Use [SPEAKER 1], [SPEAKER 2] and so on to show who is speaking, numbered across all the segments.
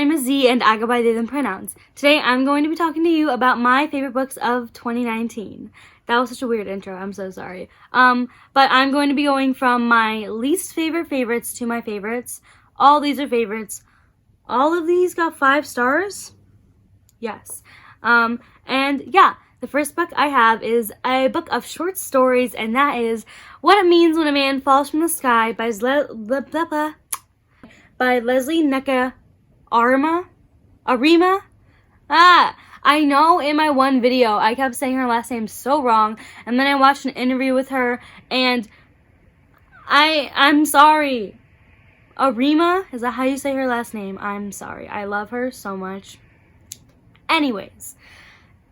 [SPEAKER 1] name is Z and I go by they them pronouns. Today I'm going to be talking to you about my favorite books of 2019. That was such a weird intro, I'm so sorry. But I'm going to be going from my least favorite favorites to my favorites. All these are favorites. All of these got 5 stars. Yes. And yeah, the first book I have is a book of short stories, and that is What It Means When a Man Falls from the Sky by Leslie Neka Arima. I know in my one video I kept saying her last name so wrong, and then I watched an interview with her, and I'm sorry. Arima, is that how you say her last name? I'm sorry. I love her so much. Anyways,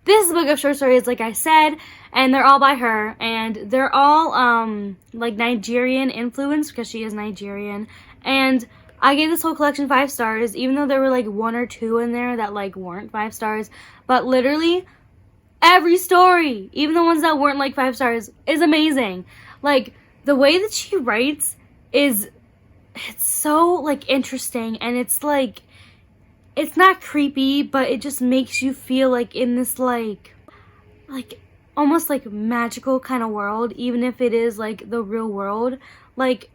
[SPEAKER 1] this is a book of short stories, like I said, and they're all by her, and they're all like Nigerian influenced because she is Nigerian. And I gave this whole collection 5 stars, even though there were like 1 or 2 in there that like weren't 5 stars. But literally every story, even the ones that weren't like 5 stars, is amazing. Like the way that she writes it's so like interesting, and it's like, it's not creepy, but it just makes you feel like in this like almost like magical kind of world, even if it is like the real world. Like,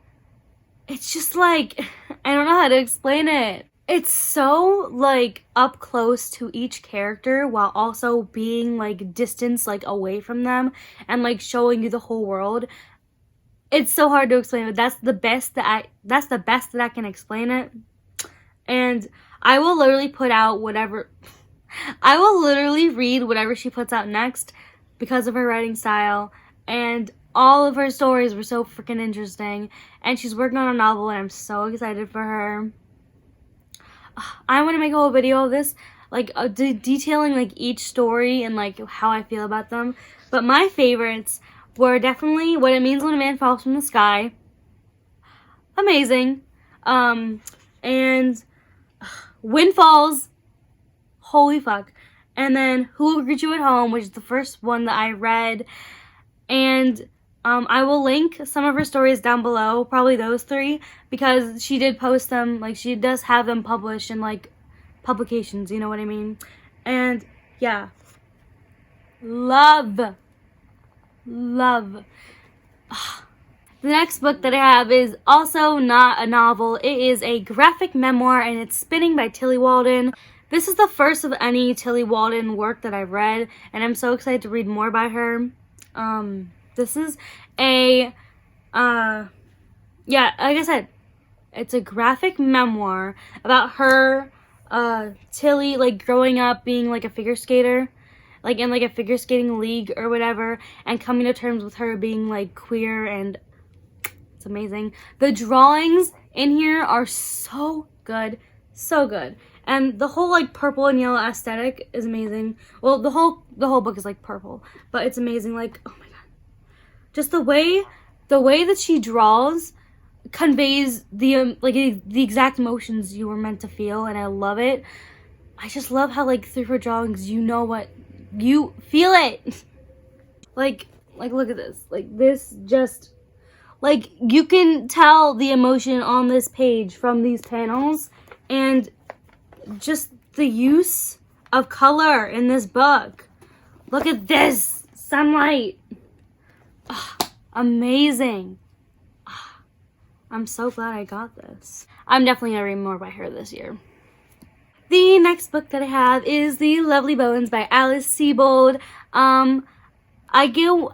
[SPEAKER 1] it's just like, I don't know how to explain it. It's so like up close to each character while also being like distanced like away from them and like showing you the whole world. It's so hard to explain, but that's the best that I can explain it. And I will literally read whatever she puts out next because of her writing style, and all of her stories were so freaking interesting, and she's working on a novel, and I'm so excited for her. I want to make a whole video of this, like detailing like each story and like how I feel about them, but my favorites were definitely What It Means When a Man Falls from the Sky. Amazing. And Windfalls, holy fuck. And then Who Will Greet You at Home, which is the first one that I read. And I will link some of her stories down below, probably those 3, because she did post them, like she does have them published in like publications, you know what I mean? And yeah, love. The next book that I have is also not a novel. It is a graphic memoir, and it's Spinning by Tilly Walden. This is the first of any Tilly Walden work that I've read, and I'm so excited to read more by her. This is like I said, it's a graphic memoir about her, Tilly, like growing up being like a figure skater, like in like a figure skating league or whatever, and coming to terms with her being like queer, and it's amazing. The drawings in here are so good, so good. And the whole like purple and yellow aesthetic is amazing. Well, the whole book is like purple, but it's amazing. Like, oh my god. Just the way that she draws conveys the the exact emotions you were meant to feel, and I love it. I just love how like through her drawings you know what you feel it. like look at this. Like this just, like, you can tell the emotion on this page from these panels, and just the use of color in this book. Look at this sunlight. Amazing. I'm so glad I got this. I'm definitely gonna read more by her this year. The next book that I have is The Lovely Bones by Alice Sebold. I go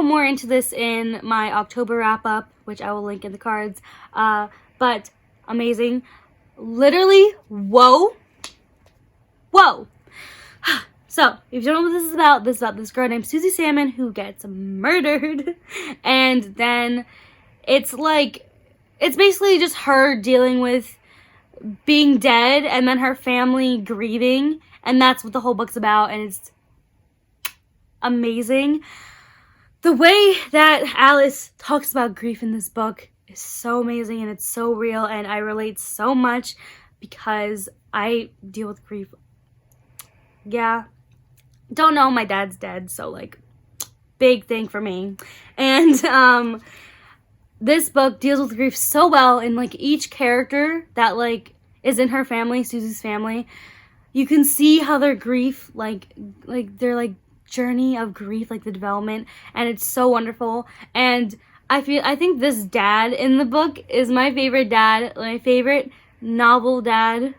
[SPEAKER 1] more into this in my October wrap-up, which I will link in the cards. But amazing. Literally, whoa. So, if you don't know what this is about this girl named Susie Salmon who gets murdered. And then it's basically just her dealing with being dead, and then her family grieving, and that's what the whole book's about, and it's amazing. The way that Alice talks about grief in this book is so amazing, and it's so real, and I relate so much because I deal with grief. Yeah. Don't know, my dad's dead, so like big thing for me. And this book deals with grief so well, and like each character that like is in her family, Susie's family, you can see how their grief, like their like journey of grief, like the development, and it's so wonderful. And I think this dad in the book is my favorite dad, my favorite novel dad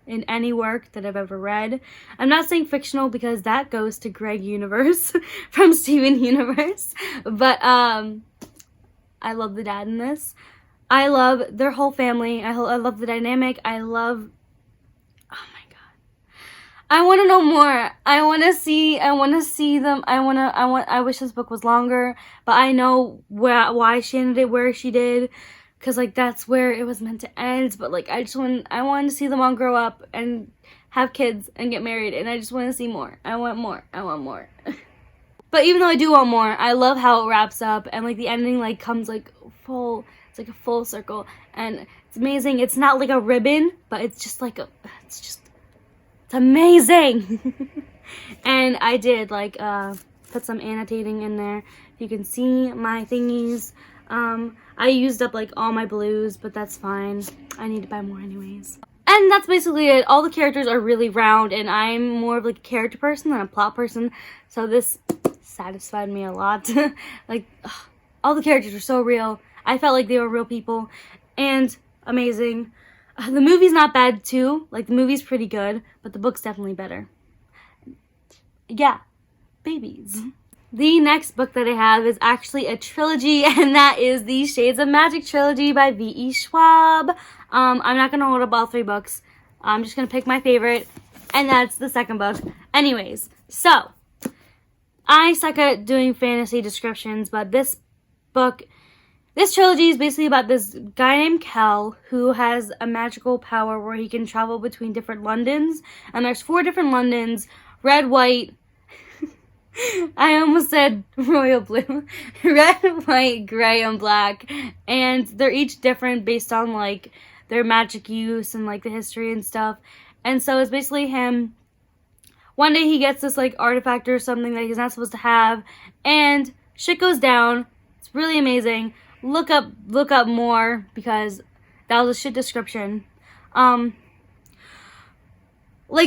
[SPEAKER 1] in any work that I've ever read. I'm not saying fictional because that goes to Greg Universe from Steven Universe, but I love the dad in this. I love their whole family. I love the dynamic. I love, oh my god, I want to know more. I want to see them. I wish this book was longer, but I know why she ended it where she did, because like that's where it was meant to end. But like I wanted to see them all grow up and have kids and get married, and I just want to see more. I want more. But even though I do want more, I love how it wraps up, and like the ending like comes like full, it's like a full circle, and it's amazing. It's not like a ribbon, but it's just like it's amazing. And I did like put some annotating in there. If you can see my thingies, I used up like all my blues, but that's fine. I need to buy more anyways. And that's basically it. All the characters are really round, and I'm more of like a character person than a plot person, so this satisfied me a lot. Like, ugh, all the characters were so real. I felt like they were real people, and amazing. The movie's not bad too. Like, the movie's pretty good, but the book's definitely better. Yeah, babies. The next book that I have is actually a trilogy, and that is the Shades of Magic trilogy by V.E. Schwab. I'm not going to hold up all 3 books. I'm just going to pick my favorite, and that's the second book. Anyways, so I suck at doing fantasy descriptions, but this trilogy is basically about this guy named Kel who has a magical power where he can travel between different Londons, and there's 4 different Londons: red, white, I almost said royal blue, red, white, gray, and black, and they're each different based on like their magic use and like the history and stuff. And so it's basically him. One day he gets this like artifact or something that he's not supposed to have, and shit goes down. It's really amazing. Look up more, because that was a shit description. Like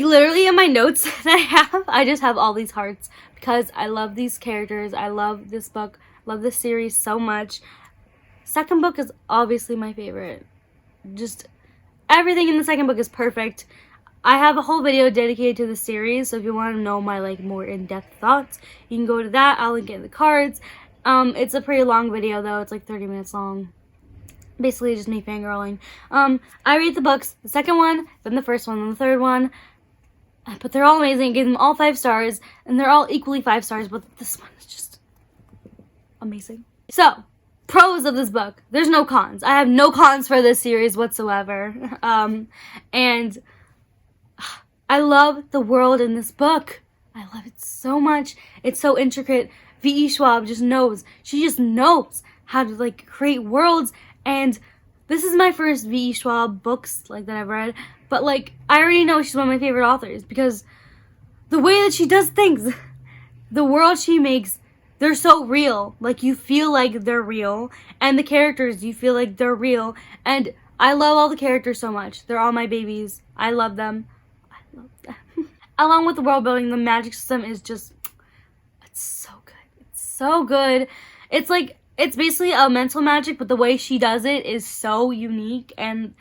[SPEAKER 1] literally in my notes that I have, I just have all these hearts because I love these characters. I love this book, love this series so much. Second book is obviously my favorite. Just everything in the second book is perfect. I have a whole video dedicated to the series, so if you want to know my like more in-depth thoughts, you can go to that. I'll link it in the cards. It's a pretty long video though. It's like 30 minutes long. Basically just me fangirling. I rate the books, the second one, then the first one, then the third one. But they're all amazing. I gave them all 5 stars, and they're all equally 5 stars, but this one is just amazing. So, pros of this book. There's no cons. I have no cons for this series whatsoever. And I love the world in this book. I love it so much. It's so intricate. V.E. Schwab just knows. She just knows how to like create worlds, and this is my first V.E. Schwab books like that I've read, but like I already know she's one of my favorite authors because the way that she does things, the world she makes, they're so real. Like you feel like they're real, and the characters, you feel like they're real, and I love all the characters so much. They're all my babies. I love them. I love them. Along with the world building, the magic system is just, it's so good. It's so good. It's like, it's basically a mental magic, but the way she does it is so unique and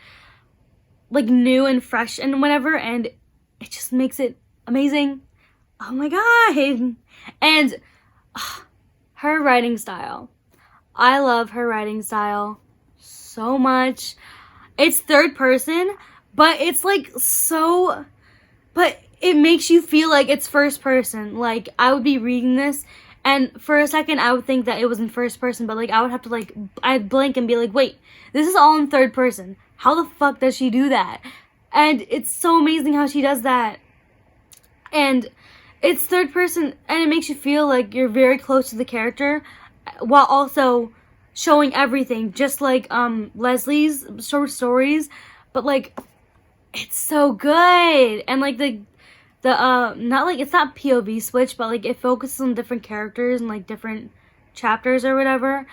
[SPEAKER 1] like new and fresh and whatever, and it just makes it amazing. Oh my god. And her writing style. I love her writing style so much. It's third person, but it's like so, but it makes you feel like it's first person. Like I would be reading this, and for a second I would think that it was in first person, but like I would have to like, I'd blink and be like, wait, this is all in third person. How the fuck does she do that? And it's so amazing how she does that. And it's third person, and it makes you feel like you're very close to the character while also showing everything, just like Leslie's short stories, but like it's so good. And like the not like, it's not POV switch, but like it focuses on different characters and like different chapters or whatever,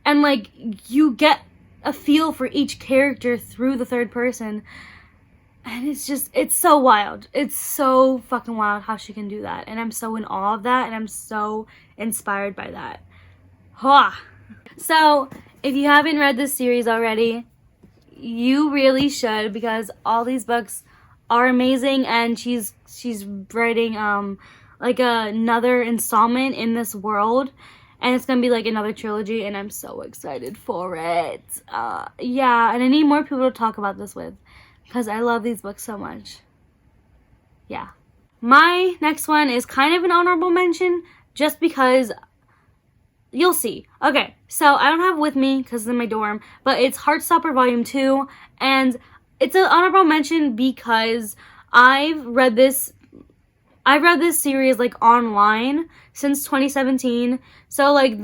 [SPEAKER 1] and like you get a feel for each character through the third person. And it's so wild. It's so fucking wild how she can do that. And I'm so in awe of that. And I'm so inspired by that. Ha! So, if you haven't read this series already, you really should, because all these books are amazing. And she's writing like another installment in this world. And it's going to be like another trilogy. And I'm so excited for it. Yeah, and I need more people to talk about this with, because I love these books so much. Yeah. My next one is kind of an honorable mention, just because you'll see. Okay, so I don't have it with me because it's in my dorm, but it's Heartstopper Volume 2, and it's an honorable mention because I've read this series like online since 2017. So like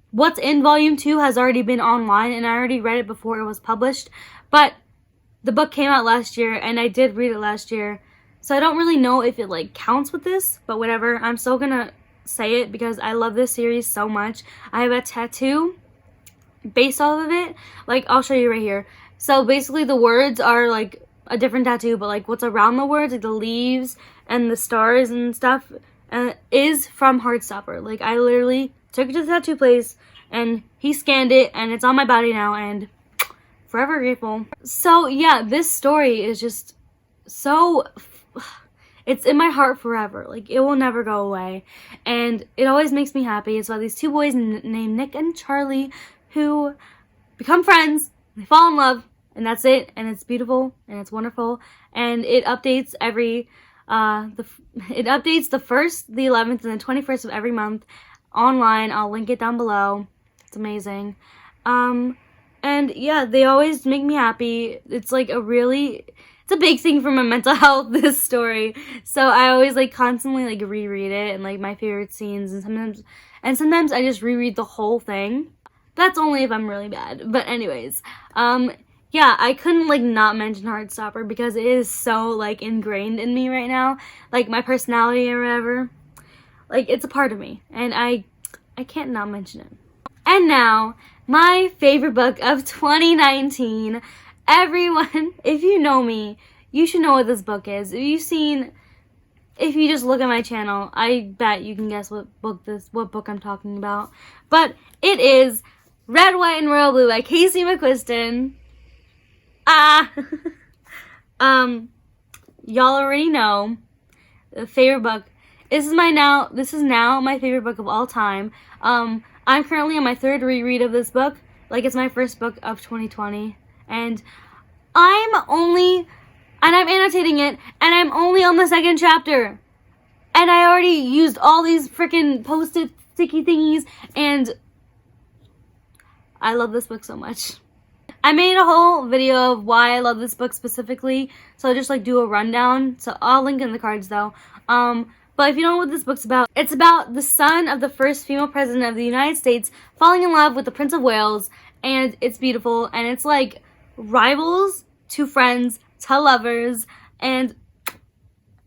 [SPEAKER 1] what's in Volume 2 has already been online, and I already read it before it was published, but the book came out last year, and I did read it last year. So I don't really know if it, like, counts with this, but whatever. I'm still gonna say it because I love this series so much. I have a tattoo based off of it. Like, I'll show you right here. So basically the words are, like, a different tattoo, but, like, what's around the words, like the leaves and the stars and stuff, is from Heartstopper. Like, I literally took it to the tattoo place, and he scanned it, and it's on my body now, and forever grateful. So yeah, this story is just so, it's in my heart forever. Like, it will never go away, and it always makes me happy. It's about these two boys named Nick and Charlie who become friends, they fall in love, and that's it. And it's beautiful, and it's wonderful, and it updates every it updates the 1st, the 11th, and the 21st of every month online. I'll link it down below. It's amazing. And yeah, they always make me happy. It's like it's a big thing for my mental health, this story. So I always like constantly like reread it and like my favorite scenes, and sometimes I just reread the whole thing. That's only if I'm really bad. But anyways, yeah, I couldn't like not mention Heartstopper because it is so like ingrained in me right now. Like my personality or whatever. Like it's a part of me, and I can't not mention it. And now, my favorite book of 2019. Everyone, if you know me, you should know what this book is. If you just look at my channel, I bet you can guess what book I'm talking about. But it is Red, White, and Royal Blue by Casey McQuiston. Y'all already know. The favorite book. This is now my favorite book of all time. I'm currently on my 3rd reread of this book. Like, it's my first book of 2020. And I'm annotating it, and I'm only on the 2nd chapter. And I already used all these freaking post-it sticky thingies, and I love this book so much. I made a whole video of why I love this book specifically, so I'll just like do a rundown. So I'll link in the cards though. But if you don't know what this book's about, it's about the son of the first female president of the United States falling in love with the Prince of Wales, and it's beautiful, and it's like rivals to friends to lovers, and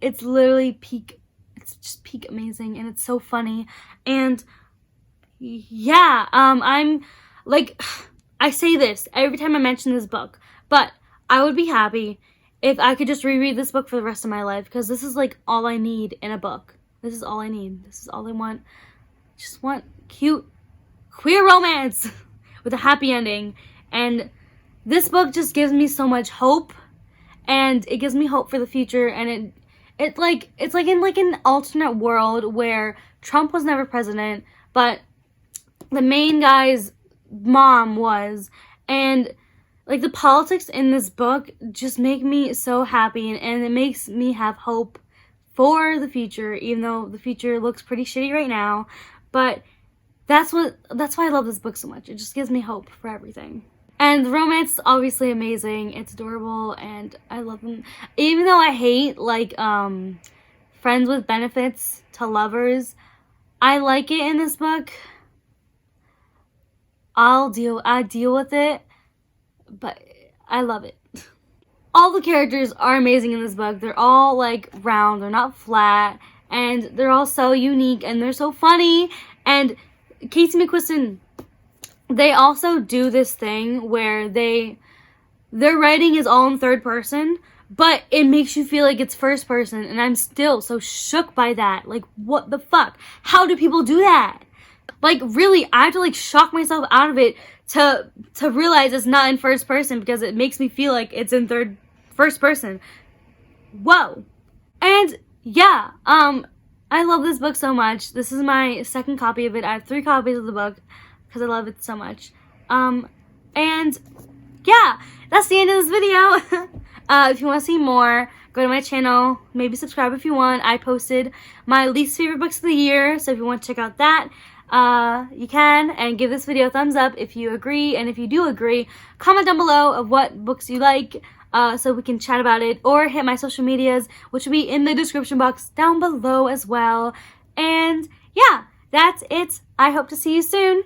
[SPEAKER 1] it's literally it's just peak amazing, and it's so funny. And yeah, I'm like, I say this every time I mention this book, but I would be happy if I could just reread this book for the rest of my life, because this is like all I need in a book. This is all I need. This is all I want. Just want cute queer romance with a happy ending. And this book just gives me so much hope, and it gives me hope for the future. And it's like in like an alternate world where Trump was never president, but the main guy's mom was, and like the politics in this book just make me so happy, and it makes me have hope for the future, even though the future looks pretty shitty right now. But that's why I love this book so much. It just gives me hope for everything. And the romance is obviously amazing. It's adorable, and I love them. Even though I hate like friends with benefits to lovers, I like it in this book. I deal with it, but I love it. All the characters are amazing in this book. They're all like round, they're not flat, and they're all so unique, and they're so funny. And Casey McQuiston, they also do this thing where their writing is all in third person, but it makes you feel like it's first person, and I'm still so shook by that. Like, what the fuck? How do people do that? Like, really, I have to, like, shock myself out of it to realize it's not in first person, because it makes me feel like it's in first person. Whoa. And, yeah, I love this book so much. This is my second copy of it. I have 3 copies of the book, because I love it so much. And, yeah, that's the end of this video. If you want to see more, go to my channel. Maybe subscribe if you want. I posted my least favorite books of the year, so if you want to check out that, you can. And give this video a thumbs up if you agree. And if you do agree, comment down below of what books you like, so we can chat about it. Or hit my social medias, which will be in the description box down below as well. And yeah, that's it. I hope to see you soon.